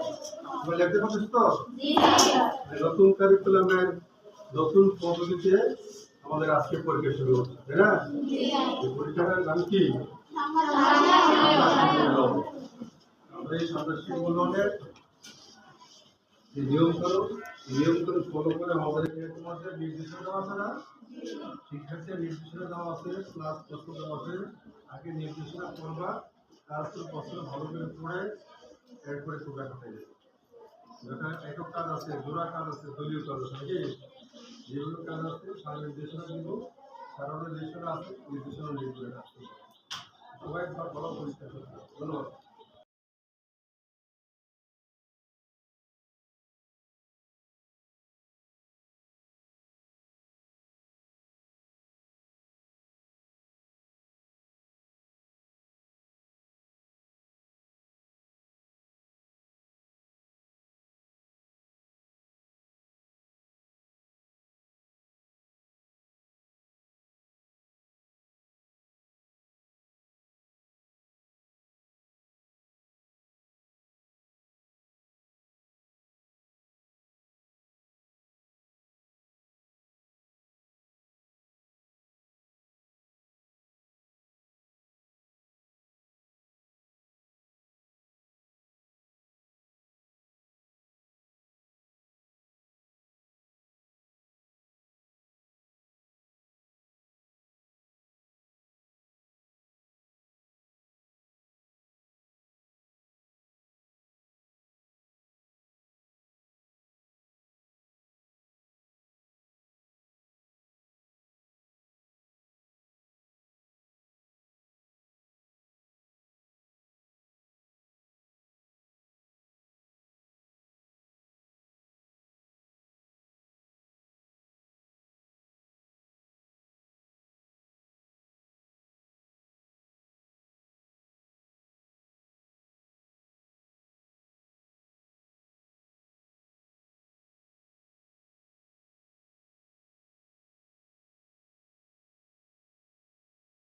তোমরা লিখতে পারছিস তো? নতুন কারিকুলামের নতুন পদ্ধতিতে আমাদের আজকে পরীক্ষা শুরু হচ্ছে, তাই না? এই পরীক্ষাটার নাম কি? আমরা এই সন্ত্রাসী মূল্যায়নের যে নিয়মগুলো ফলো করে আমাদের তোমাদের নির্দেশনা দেওয়া আছে না? শিক্ষার্থীর নির্দেশনা দেওয়া আছে, ক্লাস প্রশ্ন দেওয়া আছে। আগে নির্দেশনা করবা, তারপর প্রশ্ন ভালো করে পড়ে এরপরে তোমরা খাতায় দেবে। যেটা একক কাজ আছে, জোড়া কাজ আছে, দলীয় কাজ আছে নাকি? যেগুলো কাজ আছে সারা নির্দেশনা দিব, সারা নির্দেশনা আছে, নির্দেশনা নির্দেশনা আসছে। সবাই ভালো পরিষ্কার করতে। ধন্যবাদ।